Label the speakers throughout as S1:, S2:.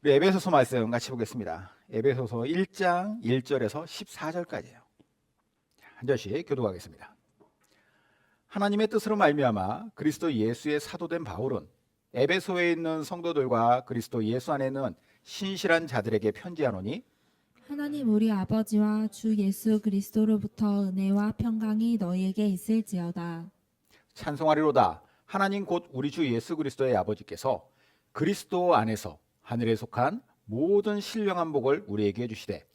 S1: 우리 에베소서 말씀 같이 보겠습니다. 에베소서 1장 1절에서 14절까지예요. 한 절씩 교독하겠습니다. 하나님의 뜻으로 말미암아 그리스도 예수의 사도된 바울은 에베소에 있는 성도들과 그리스도 예수 안에 있는 신실한 자들에게 편지하노니
S2: 하나님 우리 아버지와 주 예수 그리스도로부터 은혜와 평강이 너희에게 있을지어다.
S1: 찬송하리로다. 하나님 곧 우리 주 예수 그리스도의 아버지께서 그리스도 안에서 하늘에 속한 모든 신령한 복을 우리에게 주시되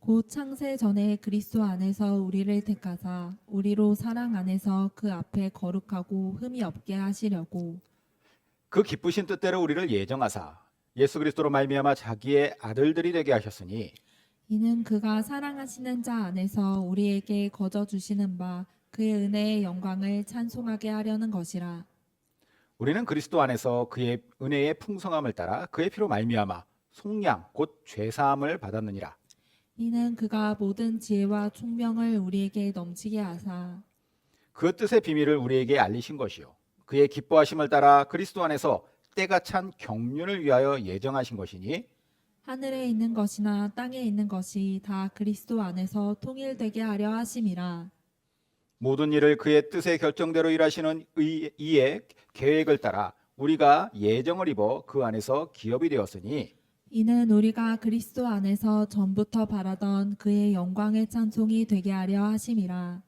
S2: 곧 창세 전에 그리스도 안에서 우리를 택하사 우리로 사랑 안에서 그 앞에 거룩하고 흠이 없게 하시려고
S1: 그 기쁘신 뜻대로 우리를 예정하사 예수 그리스도로 말미암아 자기의 아들들이 되게 하셨으니
S2: 이는 그가 사랑하시는 자 안에서 우리에게 거저 주시는 바 그의 은혜의 영광을 찬송하게 하려는 것이라.
S1: 우리는 그리스도 안에서 그의 은혜의 풍성함을 따라 그의 피로 말미암아 속량 곧 죄사함을 받았느니라.
S2: 이는 그가 모든 지혜와 총명을 우리에게 넘치게 하사
S1: 그 뜻의 비밀을 우리에게 알리신 것이요 그의 기뻐하심을 따라 그리스도 안에서 때가 찬 경륜을 위하여 예정하신 것이니
S2: 하늘에 있는 것이나 땅에 있는 것이 다 그리스도 안에서 통일되게 하려 하심이라.
S1: 모든 일을 그의 뜻의 결정대로 일하시는 이의 계획을 따라 우리가 예정을 입어 그 안에서 기업이 되었으니
S2: 이는 우리가 그리스도 안에서 전부터 바라던 그의 영광의 찬송이 되게 하려 하심이라.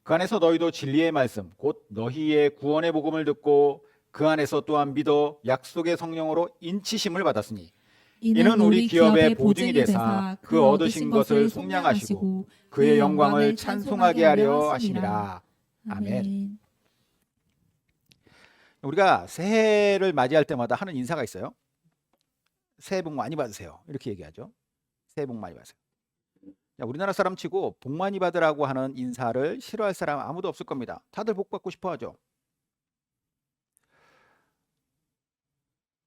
S1: 그 안에서 너희도 진리의 말씀 곧 너희의 구원의 복음을 듣고 그 안에서 또한 믿어 약속의 성령으로 인치심을 받았으니 이는 우리 기업의 보증이 되사 그 얻으신 것을 속량하시고 그의 영광을 찬송하게 하려 하심이라. 아멘. 우리가 새해를 맞이할 때마다 하는 인사가 있어요. 새해 복 많이 받으세요. 이렇게 얘기하죠. 새해 복 많이 받으세요. 우리나라 사람 치고 복 많이 받으라고 하는 인사를 싫어할 사람 아무도 없을 겁니다. 다들 복 받고 싶어 하죠.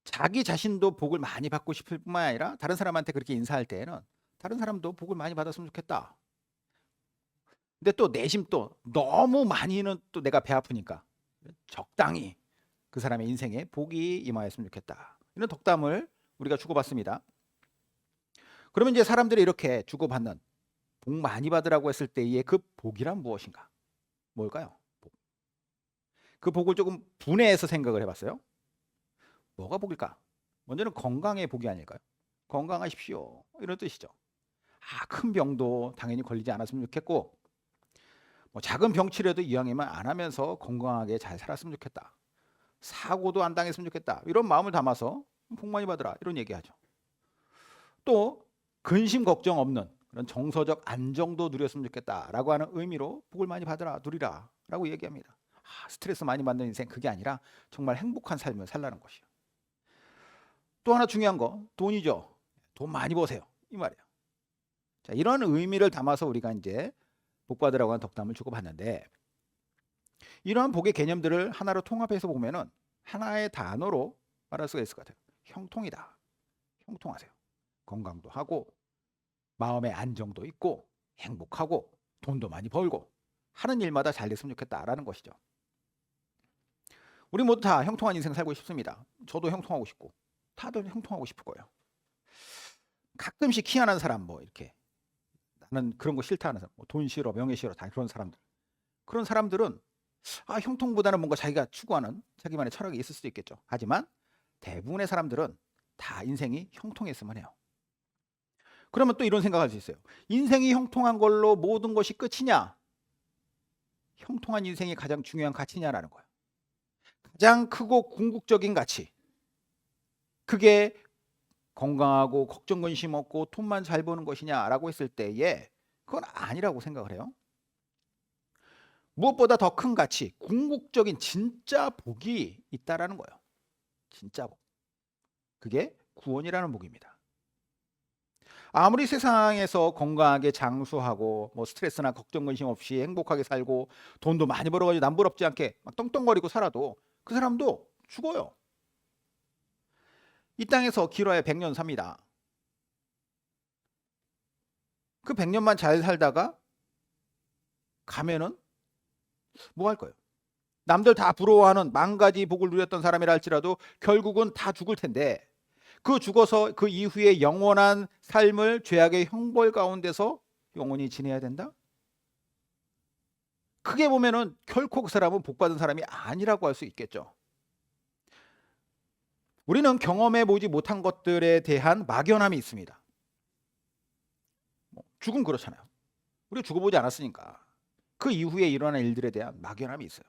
S1: 자기 자신도 복을 많이 받고 싶을 뿐만 아니라 다른 사람한테 그렇게 인사할 때에는 다른 사람도 복을 많이 받았으면 좋겠다. 근데 또 내심 또 너무 많이는 또 내가 배 아프니까 적당히 그 사람의 인생에 복이 임하였으면 좋겠다. 이런 덕담을 우리가 주고받습니다. 그러면 이제 사람들이 이렇게 주고받는 복 많이 받으라고 했을 때의 그 복이란 무엇인가? 뭘까요? 복. 그 복을 조금 분해해서 생각을 해봤어요. 뭐가 복일까? 먼저는 건강의 복이 아닐까요? 건강하십시오. 이런 뜻이죠. 큰 병도 당연히 걸리지 않았으면 좋겠고 작은 병치료도 이왕이면 안 하면서 건강하게 잘 살았으면 좋겠다. 사고도 안 당했으면 좋겠다. 이런 마음을 담아서 복 많이 받으라 이런 얘기하죠. 또 근심 걱정 없는 그런 정서적 안정도 누렸으면 좋겠다라고 하는 의미로 복을 많이 받으라 누리라 라고 얘기합니다. 스트레스 많이 받는 인생 그게 아니라 정말 행복한 삶을 살라는 것이요. 또 하나 중요한 거 돈이죠. 돈 많이 버세요 이 말이에요. 자, 이런 의미를 담아서 우리가 이제 복 받으라고 하는 덕담을 주고받는데 이러한 복의 개념들을 하나로 통합해서 보면은 하나의 단어로 말할 수가 있을 것 같아요. 형통이다. 형통하세요. 건강도 하고 마음의 안정도 있고 행복하고 돈도 많이 벌고 하는 일마다 잘 됐으면 좋겠다라는 것이죠. 우리 모두 다 형통한 인생 살고 싶습니다. 저도 형통하고 싶고 다들 형통하고 싶을 거예요. 가끔씩 희한한 사람 이렇게 나는 그런 거 싫다 하는 사람, 돈 싫어, 명예 싫어 다 그런 사람들. 그런 사람들은 형통보다는 뭔가 자기가 추구하는 자기만의 철학이 있을 수도 있겠죠. 하지만 대부분의 사람들은 다 인생이 형통했으면 해요. 그러면 또 이런 생각할 수 있어요. 인생이 형통한 걸로 모든 것이 끝이냐? 형통한 인생이 가장 중요한 가치냐라는 거예요. 가장 크고 궁극적인 가치. 그게 건강하고 걱정 근심 없고 돈만 잘 버는 것이냐라고 했을 때에 그건 아니라고 생각을 해요. 무엇보다 더 큰 가치, 궁극적인 진짜 복이 있다라는 거예요. 진짜 복. 그게 구원이라는 복입니다. 아무리 세상에서 건강하게 장수하고 스트레스나 걱정 근심 없이 행복하게 살고 돈도 많이 벌어가지고 남부럽지 않게 막 떵떵거리고 살아도 그 사람도 죽어요. 이 땅에서 길어야 100년 삽니다. 그 100년만 잘 살다가 가면은 뭐 할 거예요? 남들 다 부러워하는 만 가지 복을 누렸던 사람이라 할지라도 결국은 다 죽을 텐데 그 죽어서 그 이후에 영원한 삶을 죄악의 형벌 가운데서 영원히 지내야 된다? 크게 보면은 결코 그 사람은 복받은 사람이 아니라고 할 수 있겠죠. 우리는 경험해 보지 못한 것들에 대한 막연함이 있습니다. 죽음 그렇잖아요. 우리가 죽어보지 않았으니까 그 이후에 일어난 일들에 대한 막연함이 있어요.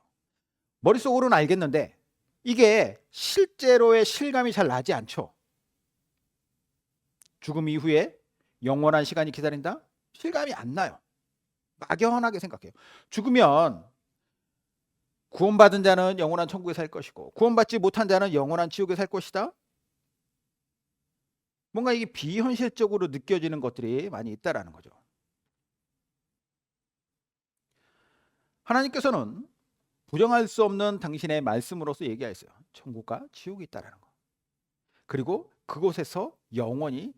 S1: 머릿속으로는 알겠는데 이게 실제로의 실감이 잘 나지 않죠. 죽음 이후에 영원한 시간이 기다린다? 실감이 안 나요. 막연하게 생각해요. 죽으면 구원받은 자는 영원한 천국에 살 것이고 구원받지 못한 자는 영원한 지옥에 살 것이다. 뭔가 이게 비현실적으로 느껴지는 것들이 많이 있다라는 거죠. 하나님께서는 부정할 수 없는 당신의 말씀으로서 얘기하였어요. 천국과 지옥이 있다라는 거. 그리고 그곳에서 영원히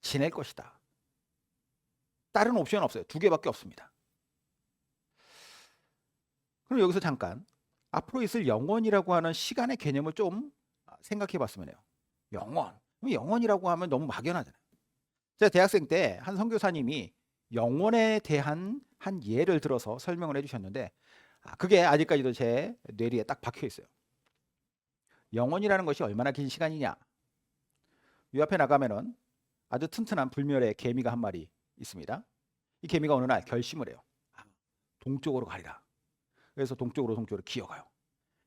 S1: 지낼 것이다. 다른 옵션은 없어요. 두 개밖에 없습니다. 그럼 여기서 잠깐 앞으로 있을 영원이라고 하는 시간의 개념을 좀 생각해 봤으면 해요. 영원. 영원이라고 하면 너무 막연하잖아요. 제가 대학생 때 한 선교사님이 영원에 대한 한 예를 들어서 설명을 해주셨는데 그게 아직까지도 제 뇌리에 딱 박혀 있어요. 영원이라는 것이 얼마나 긴 시간이냐. 이 앞에 나가면은 아주 튼튼한 불멸의 개미가 한 마리 있습니다. 이 개미가 어느 날 결심을 해요. 동쪽으로 가리라. 그래서 동쪽으로 기어가요.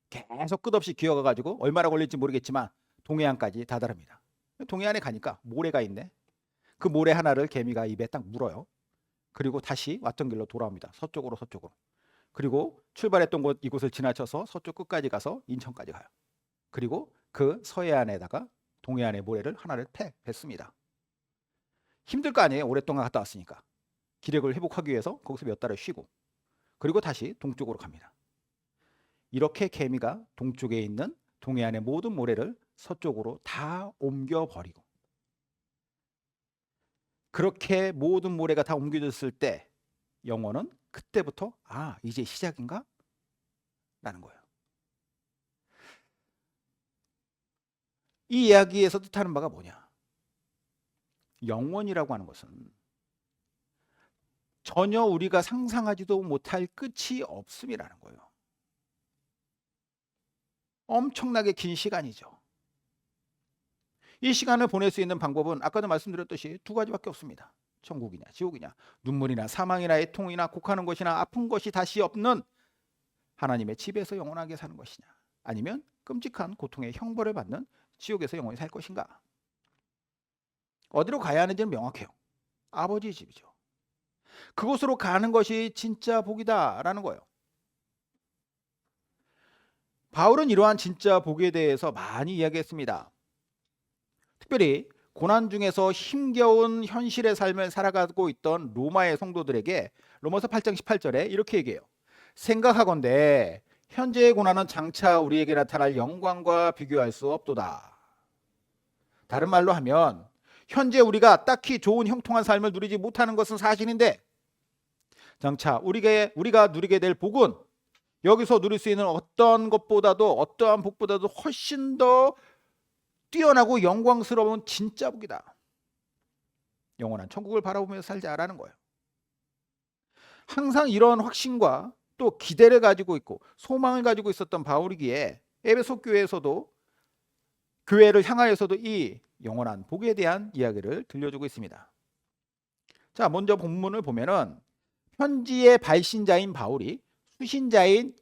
S1: 계속 끝없이 기어가가지고 얼마나 걸릴지 모르겠지만 동해안까지 다다릅니다. 동해안에 가니까 모래가 있네. 그 모래 하나를 개미가 입에 딱 물어요. 그리고 다시 왔던 길로 돌아옵니다. 서쪽으로. 그리고 출발했던 곳 이곳을 지나쳐서 서쪽 끝까지 가서 인천까지 가요. 그리고 그 서해안에다가 동해안의 모래를 하나를 뱉습니다. 힘들 거 아니에요. 오랫동안 갔다 왔으니까. 기력을 회복하기 위해서 거기서 몇 달을 쉬고 그리고 다시 동쪽으로 갑니다. 이렇게 개미가 동쪽에 있는 동해안의 모든 모래를 서쪽으로 다 옮겨버리고 그렇게 모든 모래가 다 옮겨졌을 때 영혼은 그때부터 이제 시작인가? 라는 거예요. 이 이야기에서 뜻하는 바가 뭐냐? 영원이라고 하는 것은 전혀 우리가 상상하지도 못할 끝이 없음이라는 거예요. 엄청나게 긴 시간이죠. 이 시간을 보낼 수 있는 방법은 아까도 말씀드렸듯이 두 가지밖에 없습니다. 천국이냐 지옥이냐, 눈물이나 사망이나 애통이나 곡하는 것이나 아픈 것이 다시 없는 하나님의 집에서 영원하게 사는 것이냐, 아니면 끔찍한 고통의 형벌을 받는 지옥에서 영원히 살 것인가. 어디로 가야 하는지는 명확해요. 아버지 집이죠. 그곳으로 가는 것이 진짜 복이다라는 거예요. 바울은 이러한 진짜 복에 대해서 많이 이야기했습니다. 특별히 고난 중에서 힘겨운 현실의 삶을 살아가고 있던 로마의 성도들에게 로마서 8장 18절에 이렇게 얘기해요. 생각하건대 현재의 고난은 장차 우리에게 나타날 영광과 비교할 수 없도다. 다른 말로 하면 현재 우리가 딱히 좋은 형통한 삶을 누리지 못하는 것은 사실인데 장차 우리가 누리게 될 복은 여기서 누릴 수 있는 어떤 것보다도 어떠한 복보다도 훨씬 더 뛰어나고 영광스러운 진짜 복이다. 영원한 천국을 바라보면서 살자라는 거예요. 항상 이런 확신과 또 기대를 가지고 있고 소망을 가지고 있었던 바울이기에 에베소 교회에서도 교회를 향하여서도 이 영원한 복에 대한 이야기를 들려주고 있습니다. 자, 먼저 본문을 보면은 현지의 발신자인 바울이 수신자인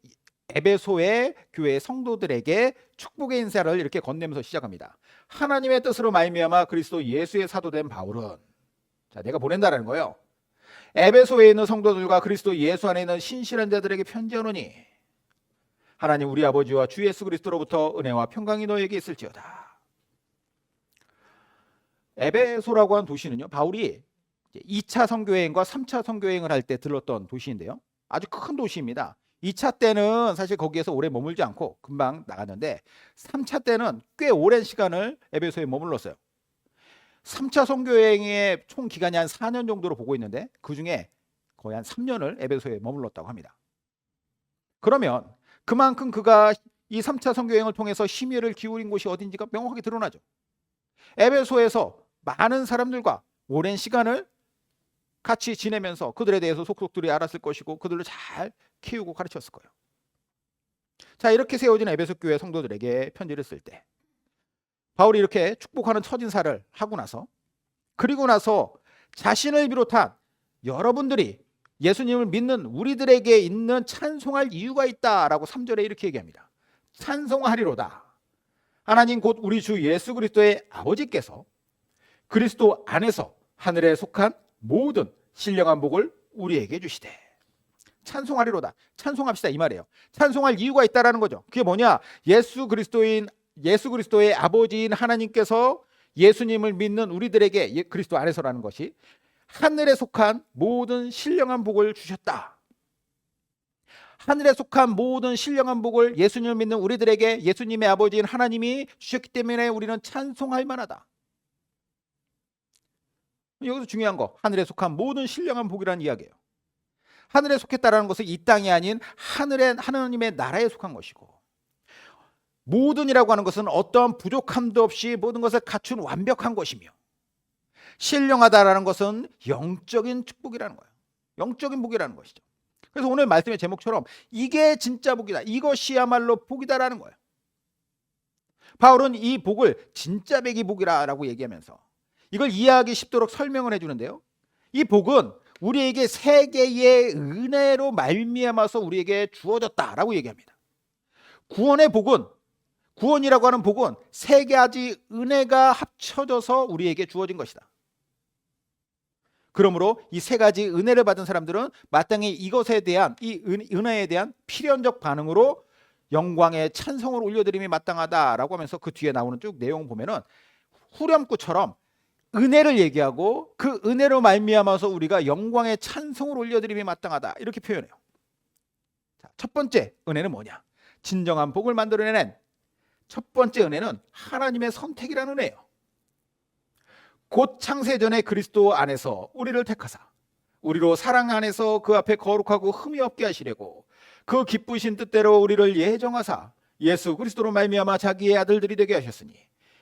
S1: 에베소의 교회 성도들에게 축복의 인사를 이렇게 건네면서 시작합니다. 하나님의 뜻으로 말미암아 그리스도 예수의 사도된 바울은, 자, 내가 보낸다라는 거예요. 에베소에 있는 성도들과 그리스도 예수 안에 있는 신실한 자들에게 편지하노니 하나님 우리 아버지와 주 예수 그리스도로부터 은혜와 평강이 너에게 있을지어다. 에베소라고 한 도시는요, 바울이 2차 선교여행과 3차 선교여행을 할 때 들렀던 도시인데요, 아주 큰 도시입니다. 2차 때는 사실 거기에서 오래 머물지 않고 금방 나갔는데 3차 때는 꽤 오랜 시간을 에베소에 머물렀어요. 3차 선교여행의 총 기간이 한 4년 정도로 보고 있는데 그중에 거의 한 3년을 에베소에 머물렀다고 합니다. 그러면 그만큼 그가 이 3차 선교여행을 통해서 심혈을 기울인 곳이 어딘지가 명확하게 드러나죠. 에베소에서 많은 사람들과 오랜 시간을 같이 지내면서 그들에 대해서 속속들이 알았을 것이고 그들을 잘 키우고 가르쳤을 거예요. 자, 이렇게 세워진 에베소 교회 성도들에게 편지를 쓸 때 바울이 이렇게 축복하는 첫인사를 하고 나서, 그리고 나서 자신을 비롯한 여러분들이 예수님을 믿는 우리들에게 있는 찬송할 이유가 있다라고 3절에 이렇게 얘기합니다. 찬송하리로다. 하나님 곧 우리 주 예수 그리스도의 아버지께서 그리스도 안에서 하늘에 속한 모든 신령한 복을 우리에게 주시되. 찬송하리로다. 찬송합시다 이 말이에요. 찬송할 이유가 있다라는 거죠. 그게 뭐냐? 예수 그리스도의 아버지인 하나님께서 예수님을 믿는 우리들에게, 그리스도 안에서라는 것이, 하늘에 속한 모든 신령한 복을 주셨다. 하늘에 속한 모든 신령한 복을 예수님을 믿는 우리들에게 예수님의 아버지인 하나님이 주셨기 때문에 우리는 찬송할 만하다. 여기서 중요한 거, 하늘에 속한 모든 신령한 복이라는 이야기예요. 하늘에 속했다라는 것은 이 땅이 아닌 하나님의 나라에 속한 것이고, 모든이라고 하는 것은 어떠한 부족함도 없이 모든 것을 갖춘 완벽한 것이며, 신령하다라는 것은 영적인 축복이라는 거예요. 영적인 복이라는 것이죠. 그래서 오늘 말씀의 제목처럼 이게 진짜 복이다, 이것이야말로 복이다라는 거예요. 바울은 이 복을 진짜 백이 복이라고 얘기하면서 이걸 이해하기 쉽도록 설명을 해주는데요. 이 복은 우리에게 세 개의 은혜로 말미암아서 우리에게 주어졌다라고 얘기합니다. 구원의 복은, 구원이라고 하는 복은 세 가지 은혜가 합쳐져서 우리에게 주어진 것이다. 그러므로 이 세 가지 은혜를 받은 사람들은 마땅히 이것에 대한, 이 은혜에 대한 필연적 반응으로 영광의 찬송을 올려드림이 마땅하다라고 하면서 그 뒤에 나오는 쭉 내용 보면은 후렴구처럼 은혜를 얘기하고 그 은혜로 말미암아서 우리가 영광의 찬송을 올려드림이 마땅하다, 이렇게 표현해요. 자, 첫 번째 은혜는 뭐냐? 진정한 복을 만들어내는 첫 번째 은혜는 하나님의 선택이라는 은혜예요. 곧 창세전에 그리스도 안에서 우리를 택하사 우리로 사랑 안에서 그 앞에 거룩하고 흠이 없게 하시려고 그 기쁘신 뜻대로 우리를 예정하사 예수 그리스도로 말미암아 자기의 아들들이 되게 하셨으니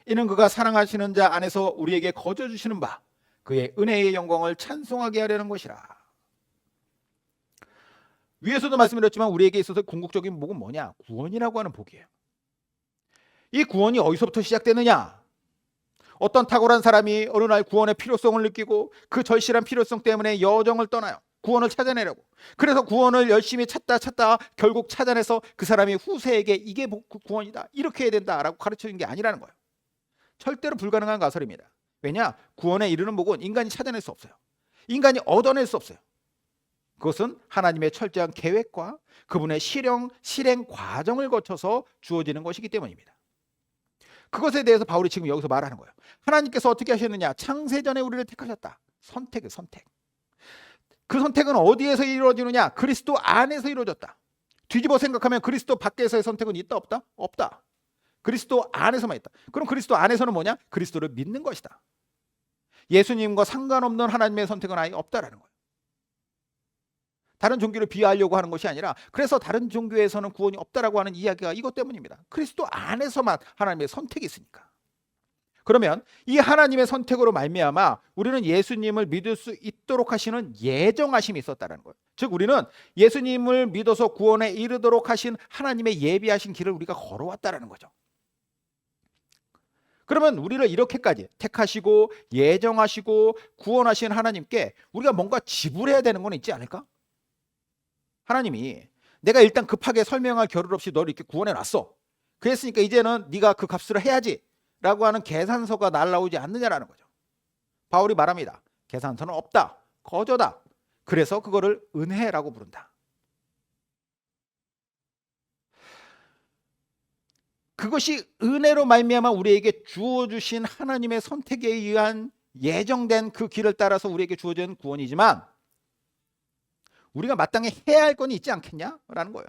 S1: 이는 그가 사랑하시는 자 안에서 우리에게 거저 주시는 바 그의 은혜의 영광을 찬송하게 하려는 것이라. 위에서도 말씀드렸지만 우리에게 있어서 궁극적인 복은 뭐냐? 구원이라고 하는 복이에요. 이 구원이 어디서부터 시작되느냐? 어떤 탁월한 사람이 어느 날 구원의 필요성을 느끼고 그 절실한 필요성 때문에 여정을 떠나요. 구원을 찾아내려고. 그래서 구원을 열심히 찾다 결국 찾아내서 그 사람이 후세에게 이게 구원이다, 이렇게 해야 된다라고 가르쳐준 게 아니라는 거예요. 절대로 불가능한 가설입니다. 왜냐? 구원에 이르는 복은 인간이 찾아낼 수 없어요. 인간이 얻어낼 수 없어요. 그것은 하나님의 철저한 계획과 그분의 실행 과정을 거쳐서 주어지는 것이기 때문입니다. 그것에 대해서 바울이 지금 여기서 말하는 거예요. 하나님께서 어떻게 하셨느냐? 창세전에 우리를 택하셨다. 선택. 그 선택은 어디에서 이루어지느냐? 그리스도 안에서 이루어졌다. 뒤집어 생각하면 그리스도 밖에서의 선택은 있다 없다? 없다. 그리스도 안에서만 있다. 그럼 그리스도 안에서는 뭐냐? 그리스도를 믿는 것이다. 예수님과 상관없는 하나님의 선택은 아예 없다라는 거예요. 다른 종교를 비하하려고 하는 것이 아니라, 그래서 다른 종교에서는 구원이 없다라고 하는 이야기가 이것 때문입니다. 그리스도 안에서만 하나님의 선택이 있으니까. 그러면 이 하나님의 선택으로 말미암아 우리는 예수님을 믿을 수 있도록 하시는 예정하심이 있었다는 거예요. 즉 우리는 예수님을 믿어서 구원에 이르도록 하신 하나님의 예비하신 길을 우리가 걸어왔다라는 거죠. 그러면 우리를 이렇게까지 택하시고 예정하시고 구원하신 하나님께 우리가 뭔가 지불해야 되는 건 있지 않을까? 하나님이 내가 일단 급하게 설명할 겨를 없이 너를 이렇게 구원해 놨어. 그랬으니까 이제는 네가 그 값을 해야지 라고 하는 계산서가 날라오지 않느냐라는 거죠. 바울이 말합니다. 계산서는 없다. 거저다. 그래서 그거를 은혜라고 부른다. 그것이 은혜로 말미암아 우리에게 주어주신 하나님의 선택에 의한 예정된 그 길을 따라서 우리에게 주어진 구원이지만 우리가 마땅히 해야 할 건 있지 않겠냐라는 거예요.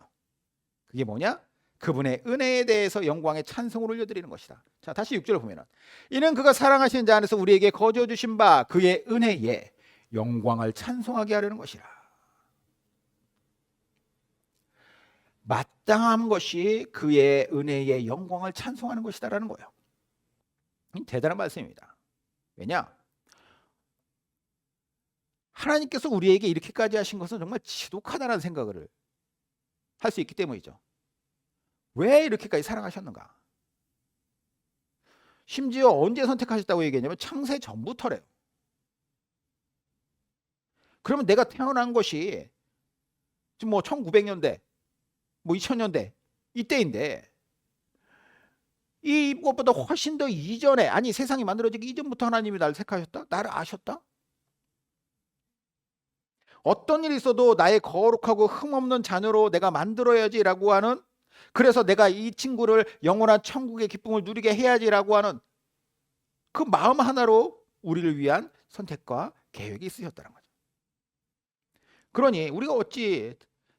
S1: 그게 뭐냐? 그분의 은혜에 대해서 영광의 찬송을 올려드리는 것이다. 자, 다시 6절을 보면은 이는 그가 사랑하시는 자 안에서 우리에게 거저 주신 바 그의 은혜에 영광을 찬송하게 하려는 것이라. 마땅한 것이 그의 은혜의 영광을 찬송하는 것이다라는 거예요. 대단한 말씀입니다. 왜냐? 하나님께서 우리에게 이렇게까지 하신 것은 정말 지독하다는 생각을 할 수 있기 때문이죠. 왜 이렇게까지 사랑하셨는가? 심지어 언제 선택하셨다고 얘기했냐면 창세 전부터래요. 그러면 내가 태어난 것이 지금 뭐 1900년대, 뭐 2000년대 이때인데 이것보다 훨씬 더 이전에, 아니 세상이 만들어지기 이전부터 하나님이 나를 택하셨다? 나를 아셨다? 어떤 일이 있어도 나의 거룩하고 흠없는 자녀로 내가 만들어야지라고 하는, 그래서 내가 이 친구를 영원한 천국의 기쁨을 누리게 해야지라고 하는 그 마음 하나로 우리를 위한 선택과 계획이 있으셨다는 거죠. 그러니 우리가 어찌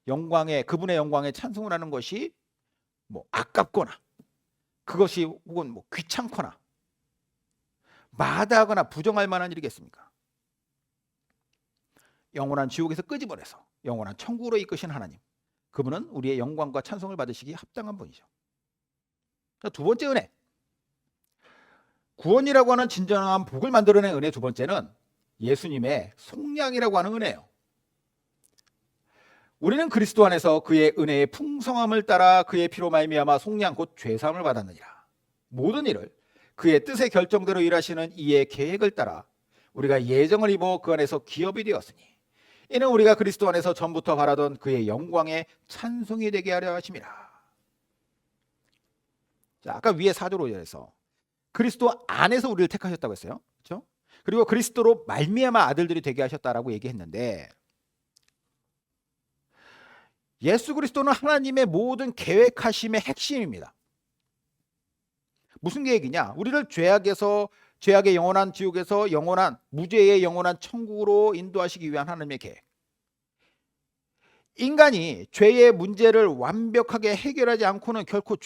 S1: 영광에, 그분의 영광에 찬송을 하는 것이 뭐 아깝거나 그것이 혹은 뭐 귀찮거나 마다하거나 부정할 만한 일이겠습니까? 영원한 지옥에서 끄집어내서 영원한 천국으로 이끄신 하나님, 그분은 우리의 영광과 찬송을 받으시기 합당한 분이죠. 두 번째 은혜, 구원이라고 하는 진정한 복을 만들어낸 은혜. 두 번째는 예수님의 속량이라고 하는 은혜예요. 우리는 그리스도 안에서 그의 은혜의 풍성함을 따라 그의 피로 말미암아 속량 곧 죄사함을 받았느니라. 모든 일을 그의 뜻의 결정대로 일하시는 이의 계획을 따라 우리가 예정을 입어 그 안에서 기업이 되었으니 이는 우리가 그리스도 안에서 전부터 바라던 그의 영광의 찬송이 되게 하려 하심이라. 자, 아까 위에 4절 5절에서 그리스도 안에서 우리를 택하셨다고 했어요. 그렇죠? 그리고 그리스도로 말미암아 아들들이 되게 하셨다라고 얘기했는데, 예수 그리스도는 하나님의 모든 계획하심의 핵심입니다. 무슨 계획이냐? 우리를 죄악의 영원한 지옥에서 영원한 무죄의 영원한 천국으로 인도하시기 위한 하나님의 계획. 인간이 죄의 문제를 완벽하게 해결하지 않고는 결코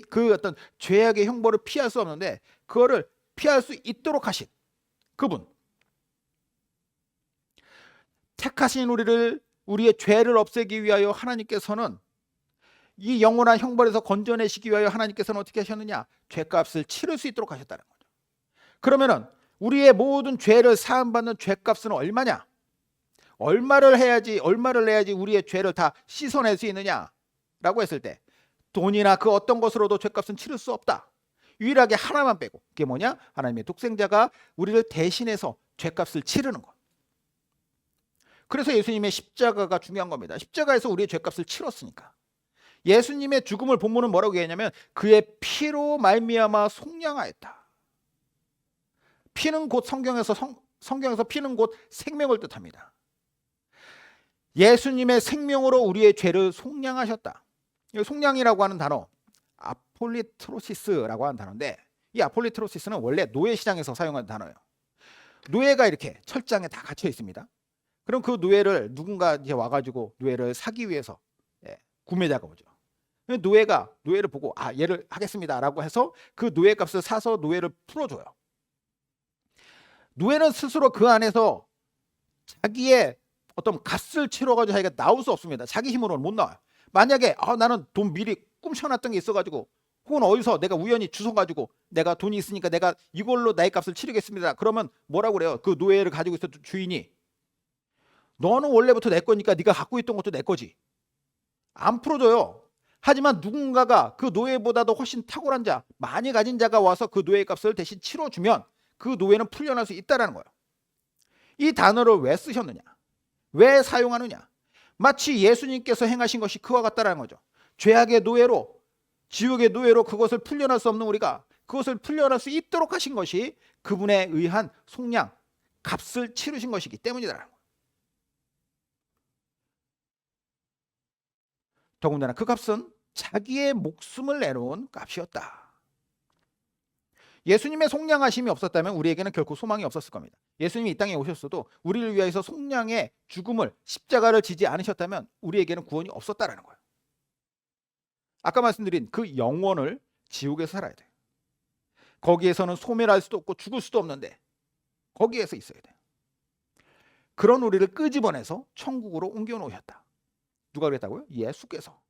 S1: 그 어떤 죄악의 형벌을 피할 수 없는데, 그거를 피할 수 있도록 하신 그분, 택하신 우리의 죄를 없애기 위하여 하나님께서는, 이 영원한 형벌에서 건져내시기 위하여 하나님께서는 어떻게 하셨느냐? 죄값을 치를 수 있도록 하셨다는 거죠. 그러면은 우리의 모든 죄를 사함받는 죄값은 얼마냐? 얼마를 내야지 우리의 죄를 다 씻어낼 수 있느냐라고 했을 때, 돈이나 그 어떤 것으로도 죄값은 치를 수 없다. 유일하게 하나만 빼고, 그게 뭐냐? 하나님의 독생자가 우리를 대신해서 죄값을 치르는 것. 그래서 예수님의 십자가가 중요한 겁니다. 십자가에서 우리의 죄값을 치렀으니까. 예수님의 죽음을 본문은 뭐라고 얘기하냐면 그의 피로 말미암아 속량하였다. 피는 곧 성경에서 피는 곧 생명을 뜻합니다. 예수님의 생명으로 우리의 죄를 속량하셨다. 속량이라고 하는 단어, 아폴리트로시스라고 하는 단어인데, 이 아폴리트로시스는 원래 노예 시장에서 사용하는 단어예요. 노예가 이렇게 철장에 다 갇혀 있습니다. 그럼 그 노예를 누군가 이제 와가지고 노예를 사기 위해서 구매자가 오죠. 노예가 노예를 보고 얘를 하겠습니다라고 해서 그 노예 값을 사서 노예를 풀어줘요. 노예는 스스로 그 안에서 자기의 어떤 값을 치러가지고 자기가 나올 수 없습니다. 자기 힘으로는 못 나와요. 만약에 나는 돈 미리 꿈쳐놨던 게 있어가지고, 혹은 어디서 내가 우연히 주워가지고 내가 돈이 있으니까 내가 이걸로 나의 값을 치르겠습니다. 그러면 뭐라고 그래요? 그 노예를 가지고 있었던 주인이, 너는 원래부터 내 거니까 네가 갖고 있던 것도 내 거지. 안 풀어줘요. 하지만 누군가가 그 노예보다도 훨씬 탁월한 자, 많이 가진 자가 와서 그 노예 값을 대신 치러주면 그 노예는 풀려날 수 있다는 거예요. 이 단어를 왜 쓰셨느냐? 왜 사용하느냐? 마치 예수님께서 행하신 것이 그와 같다는 거죠. 죄악의 노예로, 지옥의 노예로 그것을 풀려날 수 없는 우리가 그것을 풀려날 수 있도록 하신 것이 그분에 의한 속량, 값을 치르신 것이기 때문이다라는 거예요. 더군다나 그 값은 자기의 목숨을 내놓은 값이었다. 예수님의 속량하심이 없었다면 우리에게는 결코 소망이 없었을 겁니다. 예수님이 이 땅에 오셨어도 우리를 위해서 속량의 죽음을, 십자가를 지지 않으셨다면 우리에게는 구원이 없었다라는 거예요. 아까 말씀드린 그 영원을 지옥에서 살아야 돼요. 거기에서는 소멸할 수도 없고 죽을 수도 없는데 거기에서 있어야 돼요. 그런 우리를 끄집어내서 천국으로 옮겨 놓으셨다. 누가 그랬다고요? 예수께서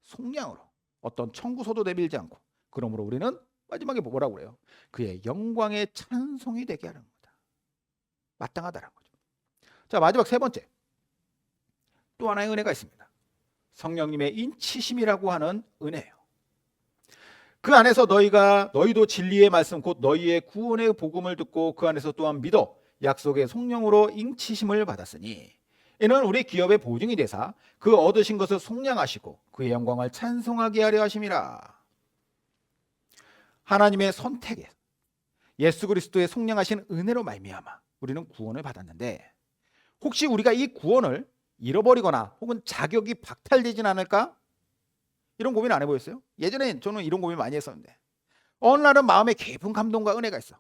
S1: 속량으로 어떤 청구서도 내밀지 않고, 그러므로 우리는 마지막에 뭐라고 그래요? 그의 영광의 찬송이 되게 하는 겁니다. 마땅하다는 거죠. 자, 마지막 세 번째. 또 하나의 은혜가 있습니다. 성령님의 인치심이라고 하는 은혜예요. 그 안에서 너희도 진리의 말씀 곧 너희의 구원의 복음을 듣고 그 안에서 또한 믿어 약속의 성령으로 인치심을 받았으니 이는 우리 기업의 보증이 되사 그 얻으신 것을 속량하시고 그의 영광을 찬송하게 하려 하심이라. 하나님의 선택에 예수 그리스도의 속량하신 은혜로 말미암아 우리는 구원을 받았는데 혹시 우리가 이 구원을 잃어버리거나 혹은 자격이 박탈되진 않을까? 이런 고민 안 해보셨어요? 예전에 저는 이런 고민 많이 했었는데 어느 날은 마음에 깊은 감동과 은혜가 있어.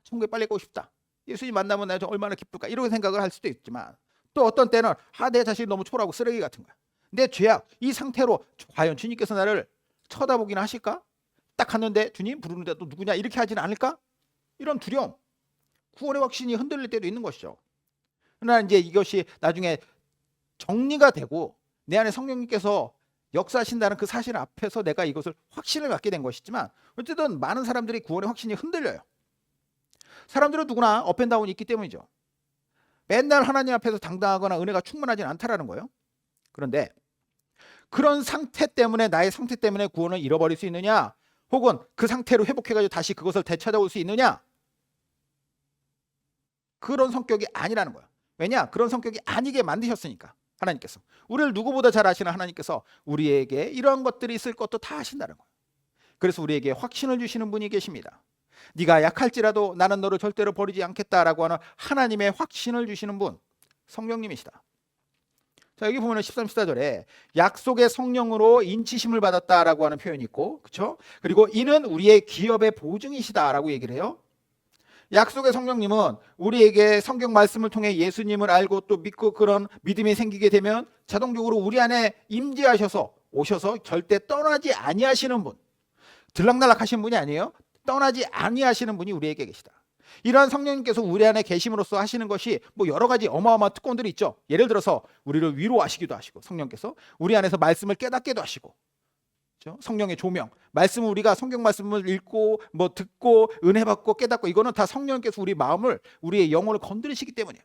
S1: 천국에 빨리 가고 싶다. 예수님 만나면 내가 얼마나 기쁠까? 이런 생각을 할 수도 있지만 또 어떤 때는 내 자신이 너무 초라하고 쓰레기 같은 거야. 내 죄악 이 상태로 과연 주님께서 나를 쳐다보기나 하실까? 딱 갔는데 주님 부르는데 또 누구냐 이렇게 하지는 않을까? 이런 두려움, 구원의 확신이 흔들릴 때도 있는 것이죠. 그러나 이제 이것이 나중에 정리가 되고 내 안에 성령님께서 역사하신다는 그 사실 앞에서 내가 이것을 확신을 갖게 된 것이지만 어쨌든 많은 사람들이 구원의 확신이 흔들려요. 사람들은 누구나 업앤다운이 있기 때문이죠. 맨날 하나님 앞에서 당당하거나 은혜가 충만하지는 않다라는 거예요. 그런데 그런 상태 때문에 나의 상태 때문에 구원을 잃어버릴 수 있느냐 혹은 그 상태로 회복해가지고 다시 그것을 되찾아올 수 있느냐 그런 성격이 아니라는 거예요. 왜냐? 그런 성격이 아니게 만드셨으니까 하나님께서 우리를 누구보다 잘 아시는 하나님께서 우리에게 이러한 것들이 있을 것도 다 아신다는 거예요. 그래서 우리에게 확신을 주시는 분이 계십니다. 네가 약할지라도 나는 너를 절대로 버리지 않겠다라고 하는 하나님의 확신을 주시는 분 성령님이시다. 자, 여기 보면 13, 14절에 약속의 성령으로 인치심을 받았다라고 하는 표현이 있고 그렇죠? 그리고 이는 우리의 기업의 보증이시다라고 얘기를 해요. 약속의 성령님은 우리에게 성경 말씀을 통해 예수님을 알고 또 믿고 그런 믿음이 생기게 되면 자동적으로 우리 안에 임재하셔서 오셔서 절대 떠나지 아니하시는 분, 들락날락 하신 분이 아니에요. 떠나지 아니하시는 분이 우리에게 계시다. 이러한 성령님께서 우리 안에 계심으로써 하시는 것이 뭐 여러 가지 어마어마한 특권들이 있죠. 예를 들어서 우리를 위로하시기도 하시고 성령께서 우리 안에서 말씀을 깨닫게도 하시고 성령의 조명, 말씀을 우리가 성경 말씀을 읽고 뭐 듣고 은혜 받고 깨닫고 이거는 다 성령께서 우리 마음을 우리의 영혼을 건드리시기 때문이에요.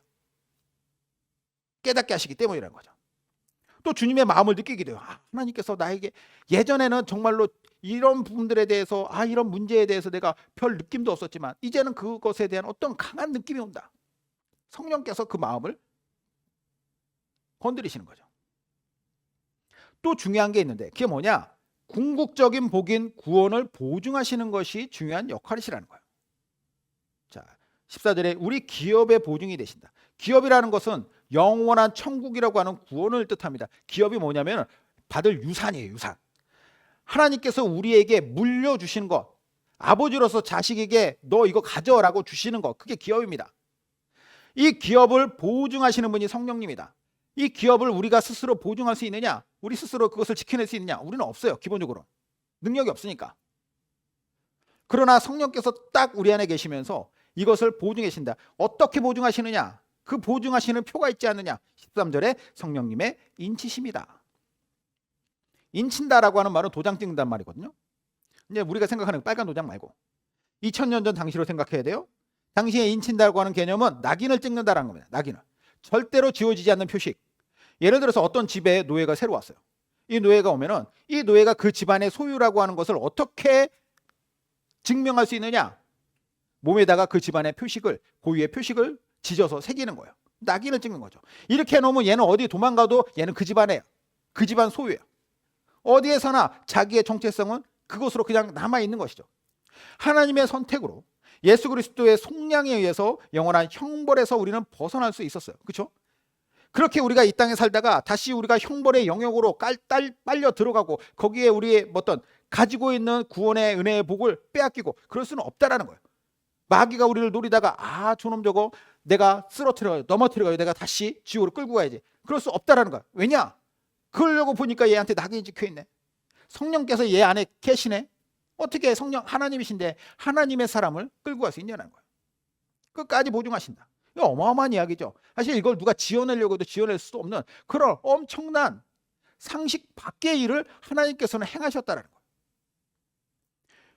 S1: 깨닫게 하시기 때문이라는 거죠. 또 주님의 마음을 느끼게 돼요. 하나님께서 나에게 예전에는 정말로 이런 부분들에 대해서 이런 문제에 대해서 내가 별 느낌도 없었지만 이제는 그것에 대한 어떤 강한 느낌이 온다. 성령께서 그 마음을 건드리시는 거죠. 또 중요한 게 있는데 그게 뭐냐? 궁극적인 복인 구원을 보증하시는 것이 중요한 역할이시라는 거예요. 자, 14절에 우리 기업의 보증이 되신다. 기업이라는 것은 영원한 천국이라고 하는 구원을 뜻합니다. 기업이 뭐냐면 받을 유산이에요. 유산. 하나님께서 우리에게 물려주신 것, 아버지로서 자식에게 너 이거 가져라고 주시는 것, 그게 기업입니다. 이 기업을 보증하시는 분이 성령님이다. 이 기업을 우리가 스스로 보증할 수 있느냐? 우리 스스로 그것을 지켜낼 수 있느냐? 우리는 없어요. 기본적으로. 능력이 없으니까. 그러나 성령께서 딱 우리 안에 계시면서 이것을 보증해 주신다. 어떻게 보증하시느냐? 그 보증하시는 표가 있지 않느냐? 13절에 성령님의 인치심이다. 인친다라고 하는 말은 도장 찍는다는 말이거든요. 이제 우리가 생각하는 빨간 도장 말고 2000년 전 당시로 생각해야 돼요. 당시에 인친다라고 하는 개념은 낙인을 찍는다라는 겁니다. 낙인을. 절대로 지워지지 않는 표식. 예를 들어서 어떤 집에 노예가 새로 왔어요. 이 노예가 오면은 이 노예가 그 집안의 소유라고 하는 것을 어떻게 증명할 수 있느냐? 몸에다가 그 집안의 표식을, 고유의 표식을 지져서 새기는 거예요. 낙인을 찍는 거죠. 이렇게 해놓으면 얘는 어디 도망가도 얘는 그 집안이에요. 그 집안 소유예요. 어디에서나 자기의 정체성은 그것으로 그냥 남아있는 것이죠. 하나님의 선택으로 예수 그리스도의 속량에 의해서 영원한 형벌에서 우리는 벗어날 수 있었어요. 그렇죠? 그렇게 우리가 이 땅에 살다가 다시 우리가 형벌의 영역으로 빨려 들어가고 거기에 우리의 어떤 가지고 있는 구원의 은혜의 복을 빼앗기고 그럴 수는 없다라는 거예요. 마귀가 우리를 노리다가 저놈 저거 내가 쓰러뜨려요, 넘어뜨려요, 내가 다시 지옥으로 끌고 가야지. 그럴 수 없다라는 거야. 왜냐? 그러려고 보니까 얘한테 낙인이 찍혀있네. 성령께서 얘 안에 계시네. 어떻게 성령 하나님이신데 하나님의 사람을 끌고 갈 수 있냐는 거예요. 끝까지 보증하신다. 이거 어마어마한 이야기죠. 사실 이걸 누가 지어내려고 해도 지어낼 수도 없는 그런 엄청난 상식 밖의 일을 하나님께서는 행하셨다는 거예요.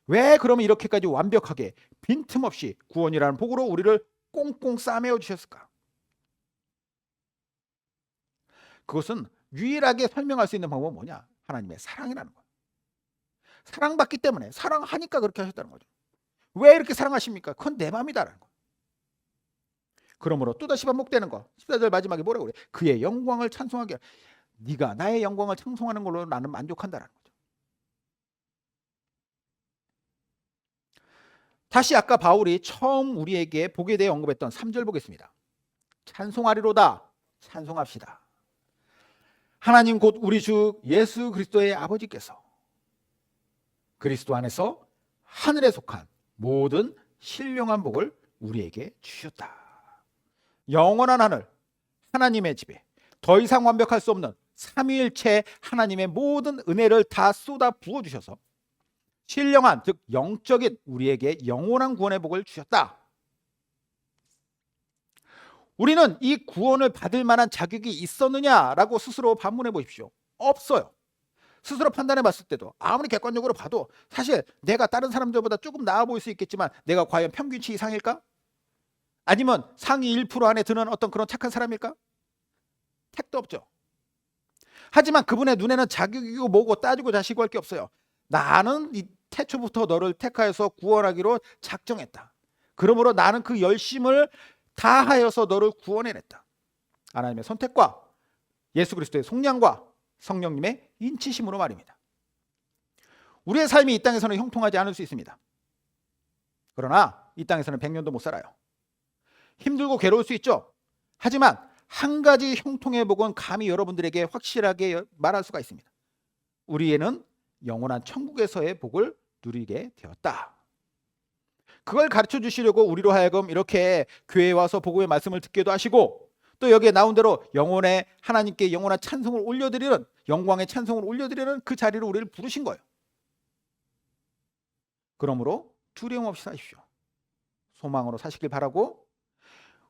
S1: 왜 그러면 이렇게까지 완벽하게 빈틈없이 구원이라는 복으로 우리를 꽁꽁 싸매어 주셨을까? 그것은 유일하게 설명할 수 있는 방법은 뭐냐? 하나님의 사랑이라는 거예요. 사랑받기 때문에, 사랑하니까 그렇게 하셨다는 거죠. 왜 이렇게 사랑하십니까? 그건 내 마음이다라는 거예요. 그러므로 또다시 반복되는 거. 14절 마지막에 뭐라고 그래? 그의 영광을 찬송하게. 네가 나의 영광을 찬송하는 걸로 나는 만족한다라는 거죠. 다시 아까 바울이 처음 우리에게 복에 대해 언급했던 3절 보겠습니다. 찬송하리로다. 찬송합시다. 하나님 곧 우리 주 예수 그리스도의 아버지께서 그리스도 안에서 하늘에 속한 모든 신령한 복을 우리에게 주셨다. 영원한 하늘, 하나님의 집에 더 이상 완벽할 수 없는 삼위일체 하나님의 모든 은혜를 다 쏟아 부어주셔서 신령한, 즉 영적인 우리에게 영원한 구원의 복을 주셨다. 우리는 이 구원을 받을 만한 자격이 있었느냐라고 스스로 반문해 보십시오. 없어요. 스스로 판단해 봤을 때도 아무리 객관적으로 봐도 사실 내가 다른 사람들보다 조금 나아 보일 수 있겠지만 내가 과연 평균치 이상일까? 아니면 상위 1% 안에 드는 어떤 그런 착한 사람일까? 택도 없죠. 하지만 그분의 눈에는 자격이고 뭐고 따지고 자시고 할 게 없어요. 나는 이 태초부터 너를 택하여서 구원하기로 작정했다. 그러므로 나는 그 열심을 다하여서 너를 구원해냈다. 하나님의 선택과 예수 그리스도의 속량과 성령님의 인치심으로 말입니다. 우리의 삶이 이 땅에서는 형통하지 않을 수 있습니다. 그러나 이 땅에서는 100년도 못 살아요. 힘들고 괴로울 수 있죠. 하지만 한 가지 형통의 복은 감히 여러분들에게 확실하게 말할 수가 있습니다. 우리에는 영원한 천국에서의 복을 누리게 되었다. 그걸 가르쳐 주시려고 우리로 하여금 이렇게 교회에 와서 복음의 말씀을 듣기도 하시고 또 여기에 나온 대로 영혼의 하나님께 영원한 찬송을 올려드리는, 영광의 찬송을 올려드리는 그 자리로 우리를 부르신 거예요. 그러므로 두려움 없이 사십시오. 소망으로 사시길 바라고,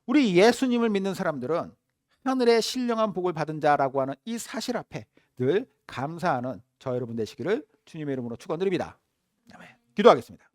S1: 우리 예수님을 믿는 사람들은 하늘의 신령한 복을 받은 자라고 하는 이 사실 앞에 늘 감사하는 저 여러분 되시기를 주님의 이름으로 축원드립니다. 아멘. 기도하겠습니다.